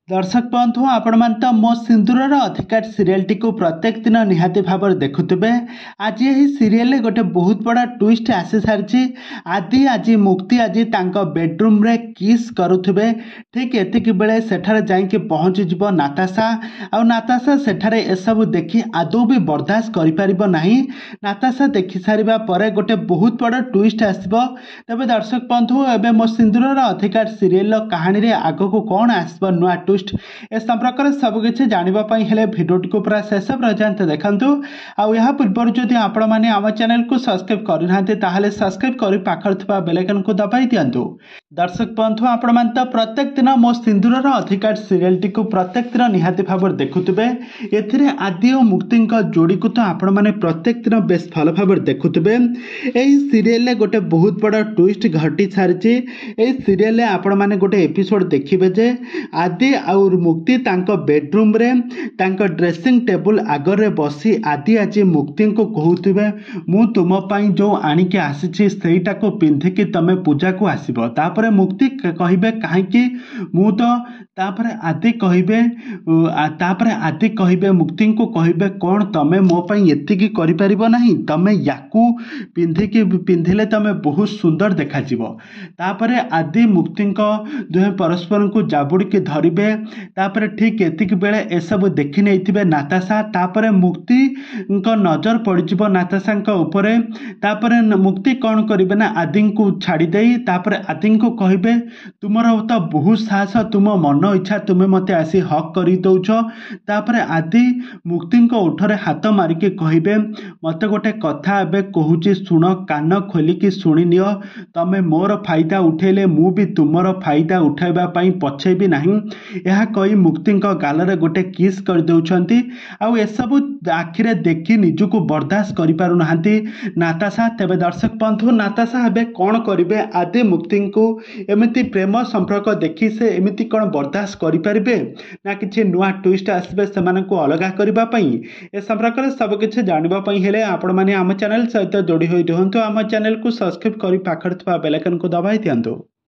दर्शक बंधु आपण मान तो मो सिंदूरर अधिकार सीरियल टी को प्रत्येक दिन निहाती भाव देखुवे। आज यही सीरियल गोटे बहुत बड़ा ट्विस्ट आसी सारी। आदि आज मुक्ति आज बेडरूम रे किस करुवे। ठीक एतिक बेले सेठारे जाइके पहुँची जीव नाताशा। आ नाताशा सेठारे एसबू देखि आदौ भी बर्दाश्त करिपारिबो नाही। नाताशा देखि सारिबा परे गोटे बहुत बड़ा ट्विस्ट आसबो। तबे दर्शक बंधु एबे मो सिंदूरर अधिकार सीरियल कहानी रे आगको कौन आसबो नुआ ए संपर्क में सबकि जानापी हेले भिडियोटी को पूरा शेष पर्यंत देखु। आ पूर्व जदि आपण मैंने आम चैनल को सब्सक्राइब करना ताहले सब्सक्राइब कर पाखर बेलाइकन को दबाई दिंतु। दर्शक बंधु आपण मान तो प्रत्येक दिन मो सिंदूरर अधिकार सीरियल टी को प्रत्येक दिन निहाती भाव देखुवे। एथिरे आदि और मुक्ति जोड़ी को तो आपण मैंने प्रत्येक दिन बेस भल भाव देखुवे। यही सीरियल गोटे बहुत बड़ा ट्विस्ट घटी सारी। सीरियल आपण मैंने गोटे एपिसोड देखिए जे आदि और मुक्ति तांको बेडरूम रे तांको ड्रेसिंग टेबल आगरे बसी आदि आज मुक्ति को कहते मु तुम पाई जो आनिके आसी सेटा को पिंधिकी तमे पूजा को आसीबो। तापरे मुक्ति कहिबे काहेकि मु तो तापरे आदि कहिबे मुक्ति को कहिबे कौन तमे मो पाई एतिकी करि परिबो नाही। तमे याकू पिंधिकी पिंधिले तमे बहुत सुंदर देखा जिवो। तापरे आदि मुक्ति को दुहे परस्पर को जाबुड़ी के धरिबे। तापरे ठीक एतिक बेले एसबू देखि नैथिबे नाताशा। तापरे मुक्ति नजर पड़िजिबो नाताशा उपरे। तापरे मुक्ति कौन करिबे ना आदि को छाड़ी देई तापरे आदि को कहिबे तुमर तो बहुत साहस तुम मन इच्छा तुम्हें मते आसी हक करि दउछ। तापरे आदि मुक्ति उठरे हाथ मारिके कहिबे मते गोटे कथा एबे कहूची सुन कान खोलिकी सुनि नियो। तमे मोर फायदा उठेले मु भी तुमर फायदा उठाइबा पई पछेबी नाही। यह कही मुक्ति गालरे गोटे किस कर दउछंती। आउ एसबू आखिरे देखि निजुको बर्दाश्त करि पारु नाहंती नाताशा। तेबे दर्शक बंधु नाताशा हेबे कौन करिवे आदि मुक्ति को एमिति प्रेम संपर्क देखि से एमिति कौन बर्दाश्त करि परिबे ना किछि नुआ ट्विस्ट आसबे सेमानकु अलगा करिबा पई। ए संपर्क में सब किछि जानिबा पई हेले आपण माने आम चैनल सहित जोड़ी होई रहंतु। आम चैनल को सब्सक्राइब करि पाखर थवा बेल आइकन को दबाई दियंतु।